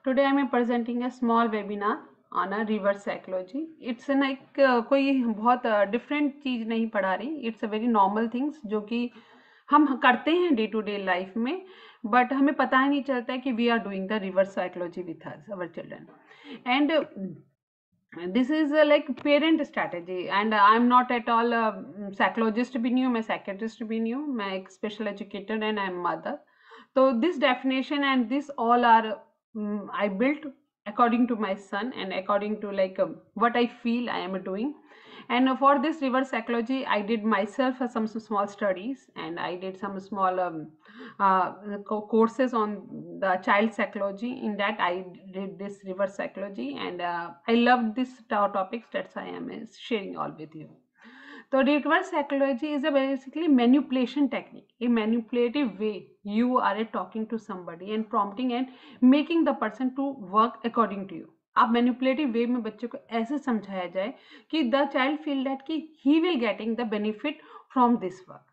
Today I am presenting a small webinar on a reverse psychology. It's like कोई बहुत different चीज़ नहीं पढ़ा रही. It's a very normal things जो कि हम करते हैं डे टू डे लाइफ में, बट हमें पता ही नहीं चलता है कि we are doing the reverse psychology with our children. And this is like parent strategy, and I'm not at all psychologist भी नहीं हूँ, मैं psychiatrist भी नहीं हूँ, मैं एक special educator and I'm mother. So this definition and this all are I built according to my son and according to like what I feel I am doing. And for this reverse psychology I did myself some small studies, and I did some small courses on the child psychology. In that I did this reverse psychology, and I loved this topics. That's why I am sharing all with you. So reverse psychology is a basically manipulation technique, a manipulative way you are talking to somebody and prompting and making the person to work according to you. आप manipulative वे में बच्चे को ऐसे समझाया जाए कि the child feel that कि he will getting the benefit from this work.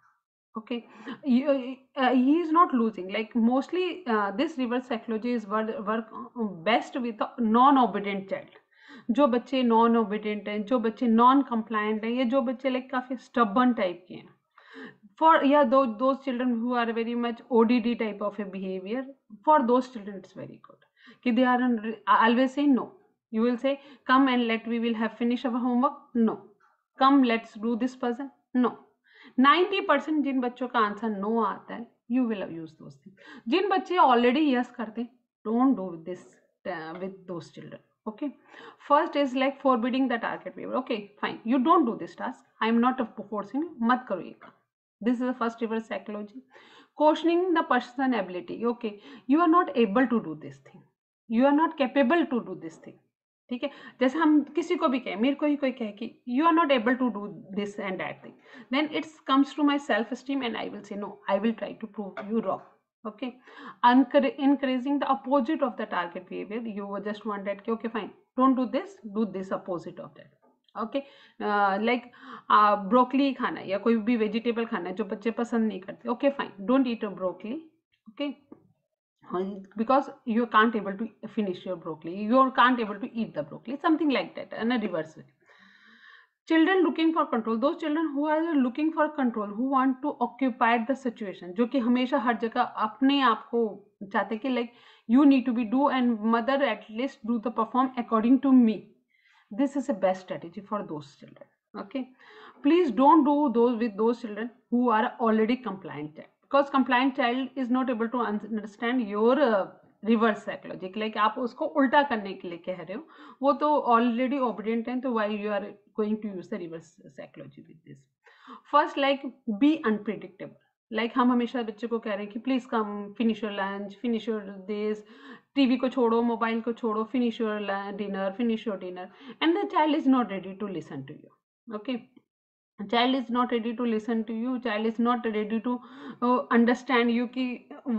Okay, he is not losing. Like mostly this reverse psychology is work best with a non-obedient child. जो बच्चे नॉन ओबिडेंट हैं, जो बच्चे non compliant हैं, या जो बच्चे लाइक काफ़ी स्टबर्न टाइप के हैं, for yeah those children who are very much ODD type of a behavior, for those children it's very good कि they are always say no. You will say come and we will have finish our homework. No. Come let's do this puzzle. No. 90% जिन बच्चों का answer no आता है, you will use those thing. जिन बच्चे already yes करते हैं, don't do this with those children. Okay, first is like forbidding the target behavior. Okay, fine, you don't do this task, I am not forcing you, मत करो ये काम. This is the first reverse psychology. Questioning the person ability. Okay, you are not able to do this thing, you are not capable to do this thing. ठीक है, जैसे हम किसी को भी कहें, मेरे को ही कोई कहे कि you are not able to do this and that thing, then it's comes to my self esteem and I will say no, I will try to prove you wrong. Okay, increasing the opposite of the target behavior. You just want that okay fine, don't do this, do this opposite of that. Okay, like broccoli खाना है या कोई भी vegetable खाना है जो बच्चे पसंद नहीं करते. Okay fine, don't eat a broccoli. Okay, because you can't able to finish your broccoli, you can't able to eat the broccoli, something like that in a reverse way. Children looking for control, those children who are looking for control, who want to occupy the situation, जो कि हमेशा हर जगह अपने आप को चाहते कि like you need to be do and mother at least do the perform according to me. This is a best strategy for those children. Okay, please don't do those with those children who are already compliant child, because compliant child is not able to understand your reverse psychology. Like आप उसको उल्टा करने के लिए कह रहे हो, वो तो ऑलरेडी ओबिडेंट हैं, तो why you are going to use the reverse psychology with this. First like be unpredictable. Like हम हमेशा बच्चे को कह रहे हैं कि please come, finish your lunch, finish your this, TV को छोड़ो, मोबाइल को छोड़ो, finish your dinner, finish your dinner, and the child is not ready to listen to you. Okay, child is not ready to listen to you, child is not ready to understand you कि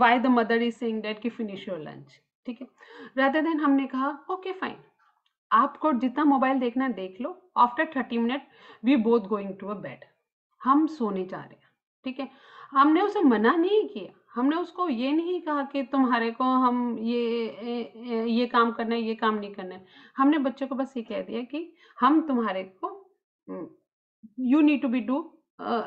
why the mother is saying that कि finish your lunch. ठीक है, rather than हमने कहा okay fine, आपको जितना mobile देखना है देख लो, after 30 minute we both going to a bed, हम सोने जा रहे हैं. ठीक है, हमने उसे मना नहीं किया, हमने उसको ये नहीं कहा कि तुम्हारे को हम ये काम करना है, ये काम नहीं करना है. हमने बच्चे को बस ये कह दिया कि हम तुम्हारे को you need to be do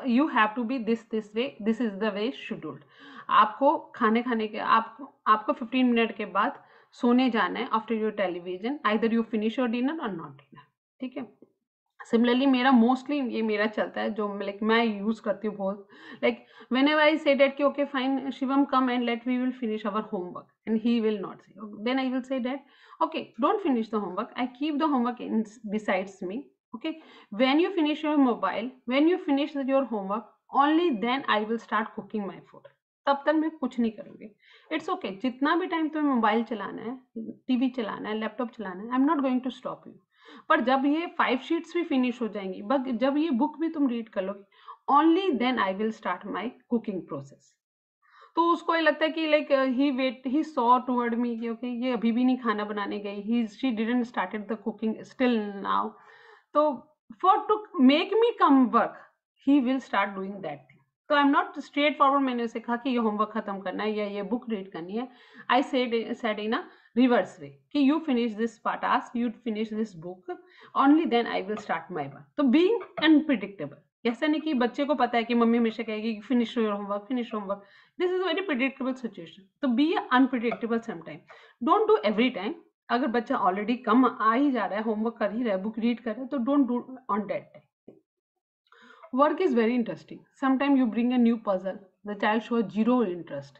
you have to be this way, this is the way scheduled. आपको खाने के आपको 15 मिनट के बाद सोने जाना है after your television, either you finish your dinner और नॉट डिनर. ठीक है, सिमिलरली मेरा मोस्टली ये मेरा चलता है, जो लाइक मैं यूज करती हूँ बहुत. Like when ever I say that कि okay fine Shivam come and let we will finish our homework, and he will not say, then I will say that okay, don't finish the homework, I keep the homework in besides me. Okay, when you finish your mobile, when you finish your homework, only then I will start cooking my food. तब तक मैं कुछ नहीं करूँगी. It's okay, जितना भी time तुम्हें mobile चलाना है, टीवी चलाना है, लैपटॉप चलाना है, I am not going to stop you. पर जब ये 5 शीट्स भी फिनिश हो जाएंगी, बट जब ये बुक भी तुम रीड कर लोगे, only then I will start my cooking process. तो उसको ये लगता है कि like he saw toward me कि ओके ये अभी भी नहीं खाना बनाने गई, she didn't started the cooking still now. तो for to make me come work, he will start doing that thing. तो I am not straightforward, मैंने उसे कहा कि ये होमवर्क खत्म करना है या ये बुक रीड करनी है. I said in a reverse way कि you finish this task, you finish this book, only then I will start my work. तो बीइंग अनप्रिडिक्टेबल, ऐसा नहीं कि बच्चे को पता है कि मम्मी हमेशा कहेगी finish your homework, finish homework. This is very predictable situation. तो be unpredictable sometime. Don't do every time. अगर बच्चा ऑलरेडी कम आ ही जा रहा है, होमवर्क कर ही रहा है, बुक रीड कर रहा है, तो don't do on that time. Work is very interesting. Sometimes you bring a new puzzle, the child shows zero interest.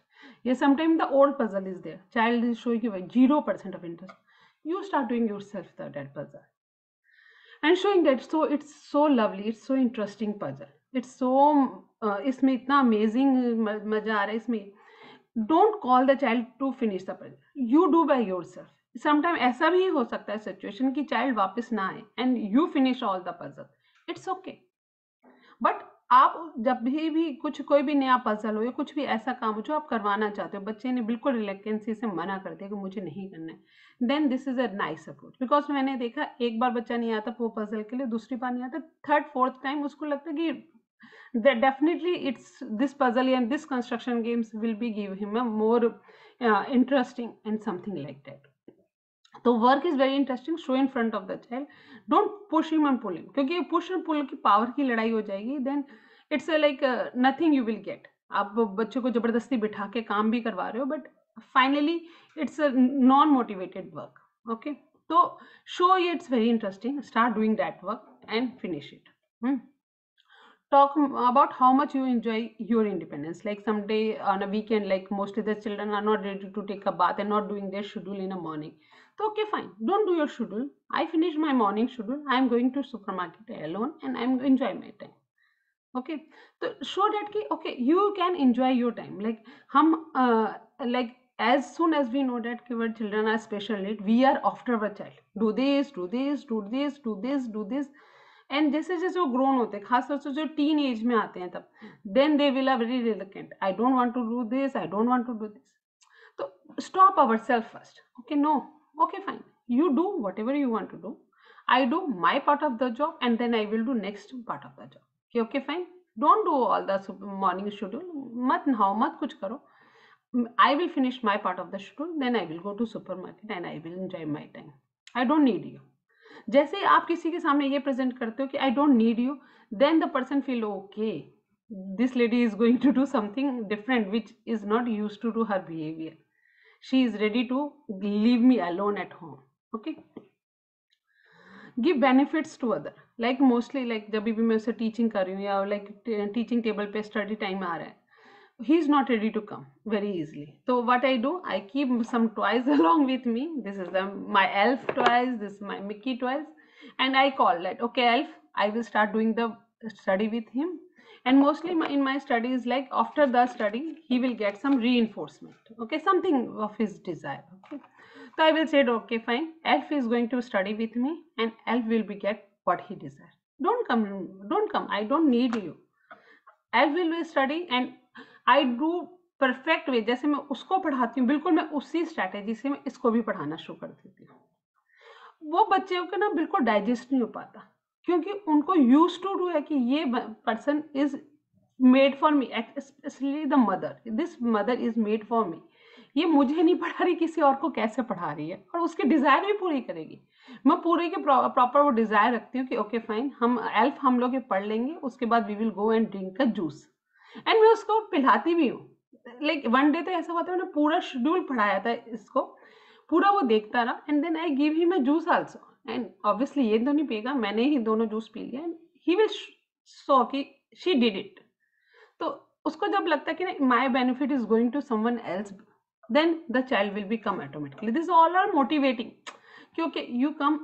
Yeah, sometimes the old puzzle is there, child is showing you 0% of interest. You start doing yourself that puzzle and showing that, so it's so lovely, it's so interesting puzzle, it's so इसमें इतना amazing मजा आ रहा है इसमें. Don't call the child to finish the puzzle, you do by yourself. Sometimes ऐसा भी हो सकता है सिचुएशन कि चाइल्ड वापस ना आए and you finish all the puzzle, it's okay. But आप जब भी कुछ कोई भी नया पजल हो या कुछ भी ऐसा काम हो जो आप करवाना चाहते हो, बच्चे ने बिल्कुल रिलेक्टेंसी से मना कर दिया कि मुझे नहीं करना है, then this is a nice approach. Because मैंने देखा एक बार बच्चा नहीं आता वो पजल के लिए, दूसरी बार नहीं आता, थर्ड फोर्थ टाइम उसको लगता है कि definitely it's this puzzle and this construction games will be give him a more interesting and something like that. तो work is very interesting, show in front of the child, don't push him and pull him, क्योंकि push and pull की power की लड़ाई हो जाएगी, then it's like nothing you will get. आप बच्चों को जबरदस्ती बिठा के काम भी करवा रहे हो, but finally it's non motivated work. Okay, तो show it's very interesting, start doing that work and finish it. Talk about how much you enjoy your independence. Like someday on a weekend, like mostly the children are not ready to take a bath and not doing their schedule in a morning. So okay, fine, don't do your schedule. I finish my morning schedule, I am going to supermarket alone and I am enjoy my time. Okay, so show that ki okay, you can enjoy your time. Like hum like as soon as we know that our children are special need, we are after our child, do this, do this, do this, do this, do this. And जैसे जैसे वो grown होते हैं, खासतौर से जो teen age में आते हैं, तब then they will are very reluctant, I don't want to do this, I don't want to do this. तो stop our self first. Okay, no, okay fine, you do whatever you want to do, I do my part of the job and then I will do next part of the job. Okay, okay fine, don't do all the morning schedule, mat nahao, mat kuch karo. I will finish my part of the schedule, then I will go to supermarket and I will enjoy my time. I don't need you. जैसे ही आप किसी के सामने ये present करते हो कि I don't need you, then the person feel okay, this lady is going to do something different which is not use to do her behaviour. She is ready to leave me alone at home. Okay, give benefits to other. Like mostly like जब भी मैं उसे teaching कर रही हूँ या like teaching table पे study time आ रहा है, he is not ready to come very easily. So what I do, I keep some toys along with me. This is my elf toys, this is my Mickey toys, and I call that, okay elf, I will start doing the study with him. And mostly in my studies, like after the study he will get some reinforcement, okay, something of his desire. Okay, so I will say, okay fine, elf is going to study with me and elf will be get what he desires. Don't come, I don't need you. elf will be study and I do perfect way. जैसे मैं उसको पढ़ाती हूँ, बिल्कुल मैं उसी strategy से मैं इसको भी पढ़ाना शुरू कर देती हूँ. वो बच्चे को ना बिल्कुल डाइजेस्ट नहीं हो पाता, क्योंकि उनको यूज टू डू है कि ये person is made for me, specially the mother, this mother is made for me. ये मुझे नहीं पढ़ा रही, किसी और को कैसे पढ़ा रही है, और उसकी डिजायर भी पूरी करेगी. मैं पूरे के प्रॉपर वो डिजायर रखती हूँ कि ओके फाइन, हम एल्फ हम लोग ये पढ़ लेंगे, उसके बाद we will go and drink a juice. And मैं उसको पिलाती भी हूँ. लाइक वन डे तो ऐसा हुआ था, मैंने पूरा शेड्यूल पढ़ाया था इसको, पूरा वो देखता रहा, and then I give him a juice also. And obviously ये तो नहीं पिएगा, मैंने ही दोनों जूस पी लिया, एंड ही विल सो कि शी डिड इट. तो उसको जब लगता है कि my benefit is going to someone else, then the child will be come automatically. This all are motivating, क्योंकि you come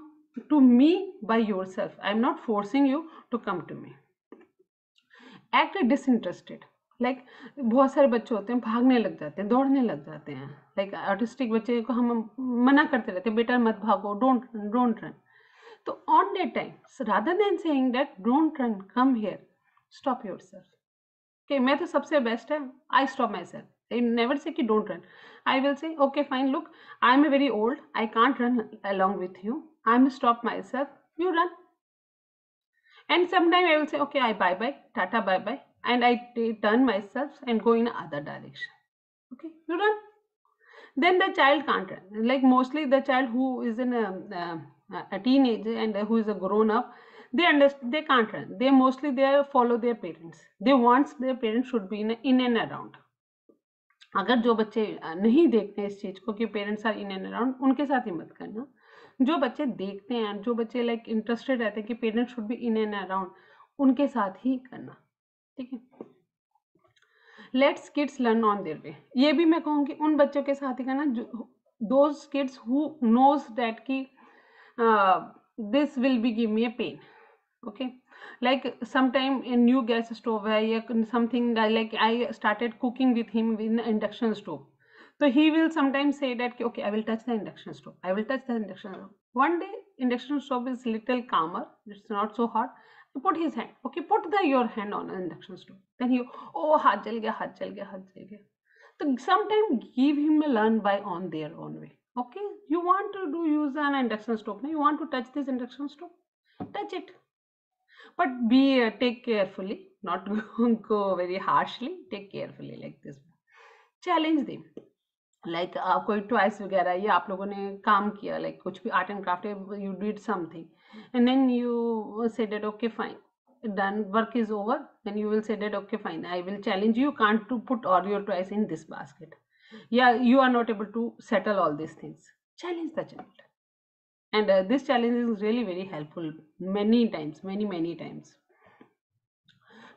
to me by your self, I am not forcing you to come to me. Act disinterested. Like बहुत सारे बच्चे होते हैं भागने लग जाते हैं, दौड़ने लग जाते हैं. लाइक ऑटिस्टिक बच्चे को हम मना करते रहते हैं, बेटा मत भागो, डोंट रन. तो on that time, rather than saying that don't run, come here, stop yourself. Okay, मैं तो सबसे बेस्ट है, I stop my self. I never say कि don't run. I will say, okay fine, look, I am a very old, I can't run along with you, I am stop myself, you run. And sometime I will say, okay, I bye bye, tata bye bye, and I turn myself and go in other direction. Okay, you run. Then the child can't run. Like mostly the child who is in a teenage and who is a grown up, they can't run. They mostly they follow their parents. They want their parents should be in and around. अगर जो बच्चे नहीं देखते इस चीज को कि parents are in and around, उनके साथ ही मत करना. जो बच्चे देखते हैं, जो बच्चे लाइक इंटरेस्टेड रहते हैं कि parents should be in and around, उनके साथ ही करना. ठीक है. Let's kids learn on their way. ये भी मैं कहूँगी उन बच्चों के साथ ही करना जो those kids who knows that कि this will be give me a pain. Okay, like sometime a new gas stove है या something like I started cooking with him in induction stove, so he will sometimes say that okay, I will touch the induction stove, I will touch the induction stove. One day induction stove is little calmer, it's not so hot. You put his hand, okay, put your hand on an induction stove, then he, oh हाथ जल गया, हाथ जल गया, हाथ जल गया. So sometime give him a learn by on their own way. Okay, you want to use an induction stove, you want to touch this induction stove, touch it, but be take carefully, not go very harshly, take carefully like this. Challenge them. Like आप कोई toys वगैरह या आप लोगों ने काम किया, like कुछ भी art and craft, you did something and then you said that okay fine, done, work is over, then you will say that okay fine, I will challenge you, can't to put all your toys in this basket. Yeah, you are not able to settle all these things. Challenge the child. And this challenge is really very helpful many times, many times.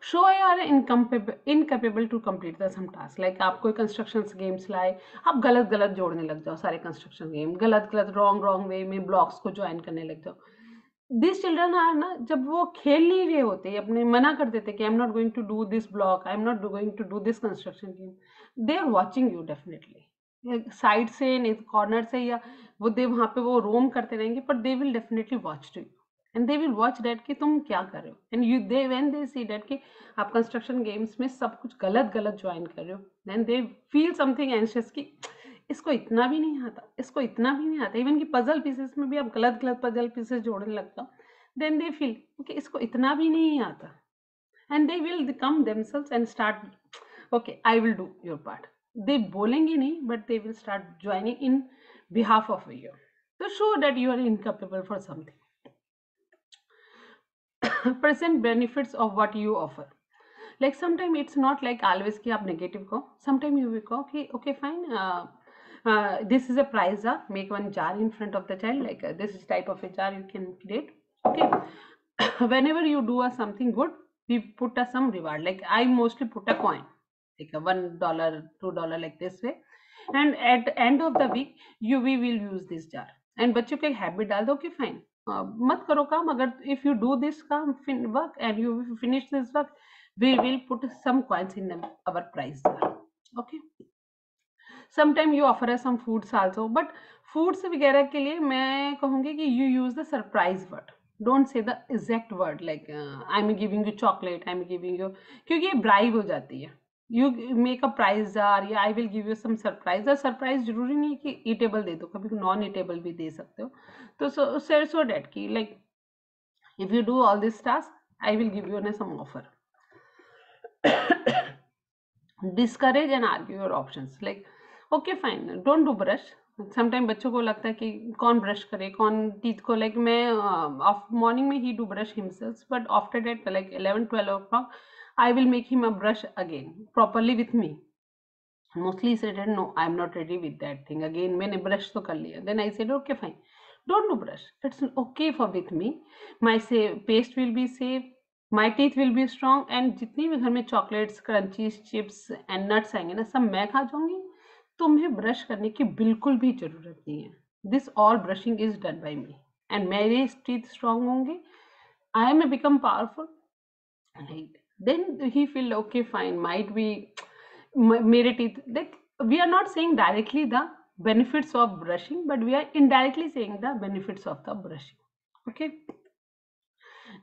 Show you are incapable to complete the some task. Like आप कोई construction games लाए, आप गलत गलत जोड़ने लग जाओ सारे construction game, गलत गलत wrong way में blocks को join करने लग जाओ. These children are ना, जब वो खेल नहीं रहे होते, अपने मना कर देते कि I'm not going to do this block, I'm not going to do this construction game, they are watching you definitely. Side से नहीं, कॉर्नर से, या वो दे वहाँ पे वो रोम करते रहेंगे, पर they will definitely watch to you and they will watch that कि तुम क्या कर रहे हो. And you they when they see that कि आप कंस्ट्रक्शन गेम्स में सब कुछ गलत गलत ज्वाइन कर रहे हो, then they feel something anxious कि इसको इतना भी नहीं आता, इसको इतना भी नहीं आता. इवन कि पजल पीसेस में भी आप गलत गलत पजल पीसेस जोड़ने लगता हो, देन दे फील कि इसको इतना भी नहीं आता, and they will come themselves and start okay I will do your part. They बोलेंगे नहीं, but they will start joining in behalf of you to show that you are incapable for something. Present benefits of what you offer. Like sometimes it's not like always कि आप negative को, sometimes you will go कि okay fine, this is a prize jar, make one jar in front of the child, like this is type of a jar you can create. Okay. Whenever you do something good, we put some reward. Like I mostly put a coin, like a $1, $2 like this way, and at the end of the week we will use this jar. And बच्चों को एक habit डाल दो कि fine मत करो काम, अगर if you do this काम work and you finish this work, we will put some coins in our prize jar. Okay. Sometime you offer us some foods also, but foods वगैरह के लिए मैं कहूँगी कि you use the surprise word. Don't say the exact word like I'm giving you chocolate, I'm giving you, क्योंकि ये bribe हो जाती है. You make a prize jar या I will give you some surprise. Surprise जरूरी नहीं कि eatable दे दो, कभी नॉन ईटेबल भी दे सकते हो. तो so that कि like if you do all this task, I will give you some offer. Discourage and argue your options. Like okay fine, don't do brush. Sometime बच्चों को लगता है कि कौन ब्रश करे, कौन टीथ को, लाइक मैं मॉर्निंग में ही do brush himself, but after that like 11-12 o'clock I will make him a brush again properly with me. Mostly he said no, I am not ready with that thing again, मैंने brush तो कर लिया. Then I said okay fine, don't do brush, it's okay for with me, my say paste will be safe, my teeth will be strong, and जितनी भी घर में chocolates, crunchies, chips and nuts आएंगे ना, सब मैं खा जाऊंगी. तुम्हें ब्रश करने की बिल्कुल भी जरूरत नहीं है. This all brushing is done by me and मेरे टीथ स्ट्रांग होंगे, I am become powerful. Then he feel okay fine, might be मेरे टीथ, देख we are not saying directly the benefits of brushing, but we are indirectly saying the benefits of the brushing. Okay.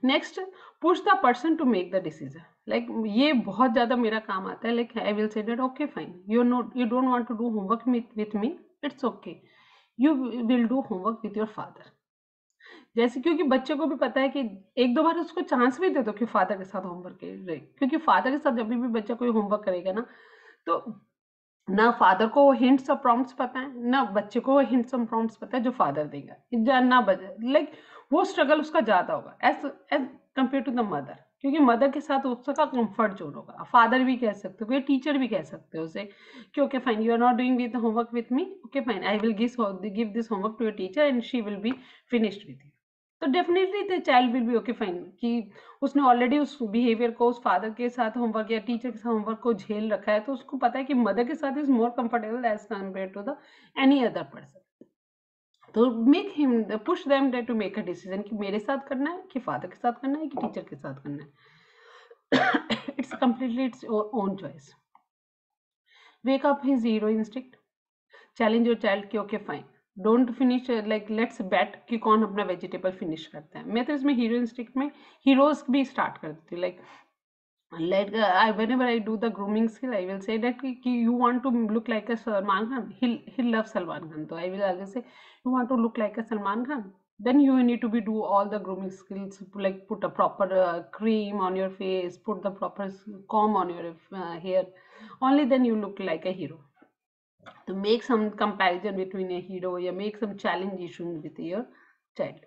Next, push the person to make the decision. Like ये बहुत ज़्यादा मेरा काम आता है. Like I will say that okay fine, you don't want to do homework with me, it's okay, you will do homework with your father. जैसे क्योंकि बच्चे को भी पता है कि एक दो बार उसको चांस भी दे दो कि फादर के साथ होमवर्क करे, क्योंकि फादर के साथ जब भी बच्चा कोई होमवर्क करेगा ना, तो ना फादर को वो हिंट्स और प्रॉम्प्ट्स पता है, ना बच्चे को वो हिंट्स और प्रॉम्प्ट्स पता है जो फादर देगा, ना लाइक वो स्ट्रगल उसका ज्यादा होगा as as compare to the mother, क्योंकि मदर के साथ उसका कंफर्ट जोन होगा। फादर भी कह सकते हो, टीचर भी कह सकते हो उसे कि okay fine, you are not doing with homework with me, okay fine, I will give this homework to your teacher and she will be finished with you. तो definitely the child will be okay fine कि उसने already उस behaviour को, उस father के साथ homework या teacher के साथ होमवर्क को झेल रखा है, तो उसको पता है कि मदर के साथ is more comfortable as compare to the any other person. तो make him, push them to make a decision कि मेरे साथ करना है कि फादर के साथ करना है कि टीचर के साथ करना है। It's completely its own choice. Wake up his hero instinct, challenge your child कि okay fine, don't finish, like let's bet कि कौन अपना वेजिटेबल फिनिश करता है। मैं तो इसमें हीरो इंस्टिंक्ट में हीरोज भी स्टार्ट कर देती हूँ, like whenever I do the grooming skill, I will say that you want to look like a Salman Khan. He'll love Salman Khan. So I will always say, you want to look like a Salman Khan. Then you need to be do all the grooming skills, like put a proper cream on your face, put the proper comb on your hair. Only then you look like a hero. To make some comparison between a hero, you make some challenge issue with your child.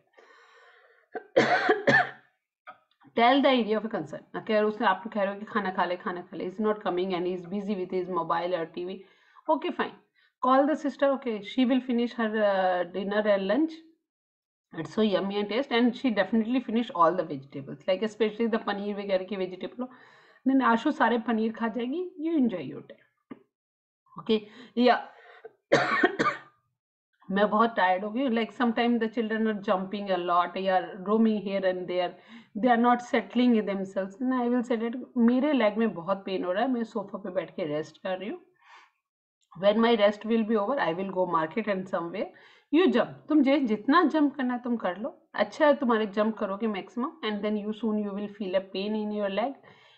Tell the area of concern, अगर उसने आप कह रहे हो कि खाना खा ले, is not coming and is busy with his mobile और TV, okay fine, call the sister, okay she will finish her dinner and lunch, it's so yummy and taste and she definitely finish all the vegetables, like specially the paneer वगैरह की vegetable, then Ashu सारे पनीर खा जाएगी, you enjoy your time, okay. या मैं बहुत tired हो गई, like sometime the children are jumping a lot या roaming here and there, they are not settling in themselves, and I will say that मेरे लेग में बहुत पेन हो रहा है, मैं सोफा पे बैठ के रेस्ट कर रही हूँ, when my rest will be over, I will go market and somewhere, you jump, तुम जितना जंप करना है तुम कर लो, अच्छा है तुम्हारे जंप करोगे maximum, and then you soon you will feel a pain in your leg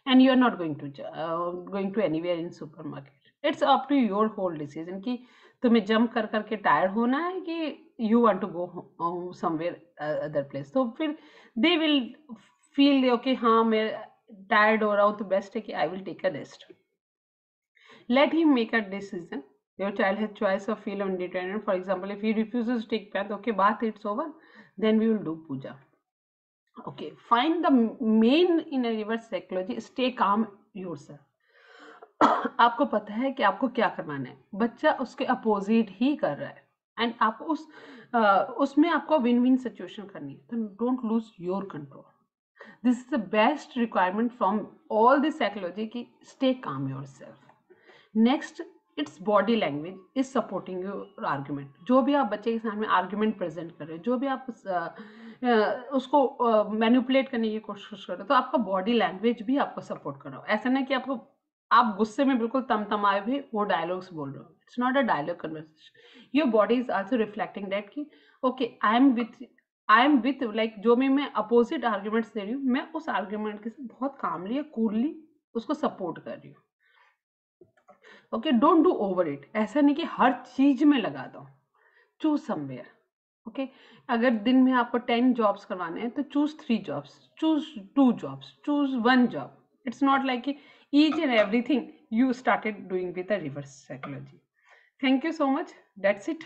and you are not going to anywhere in supermarket. It's up to your whole decision कि तुम्हें जंप कर करके टायर्ड होना है कि you want to go somewhere other place. तो फिर they will feel okay, हाँ मैं टायर्ड हो रहा हूँ तो बेस्ट है कि I will take a rest. Let him make a decision. Your child has choice of feel independent. For example, if he refuses to take bath, okay, bath it's over. Then we will do puja. Okay, find the main in a reverse psychology. Stay calm yourself. आपको पता है कि आपको क्या करवाना है, बच्चा उसके अपोजिट ही कर रहा है, एंड आप उसमें आपको विन विन सिचुएशन करनी है, तो don't lose your control. This is the best requirement from all this psychology की stay calm your self. Next, it's body language is supporting your argument. जो भी आप बच्चे के सामने आर्ग्यूमेंट प्रेजेंट कर रहे हो, जो भी आप उसको मैनिपुलेट करने की कोशिश कर रहे हो, तो आपका बॉडी लैंग्वेज भी आपको सपोर्ट कर रहा हो. ऐसा नहीं कि आप गुस्से में बिल्कुल तमतमाए हुए वो डायलॉग्स बोल रहे हो. It's not a dialogue conversation. Your body is also reflecting that कि okay I am with like जो भी मैं अपोजिट आर्ग्यूमेंट्स दे रही हूँ, मैं उस आर्ग्यूमेंट के साथ बहुत कामली या कूलली उसको सपोर्ट कर रही हूँ. Okay, don't do over it. ऐसा नहीं कि हर चीज में लगा दो. Choose somewhere. ओके, अगर दिन में आपको 10 जॉब्स करवाने हैं तो choose 3 jobs, choose 2 jobs, choose 1 job. It's not like each and everything you started doing with a reverse psychology. Thank you so much. That's it.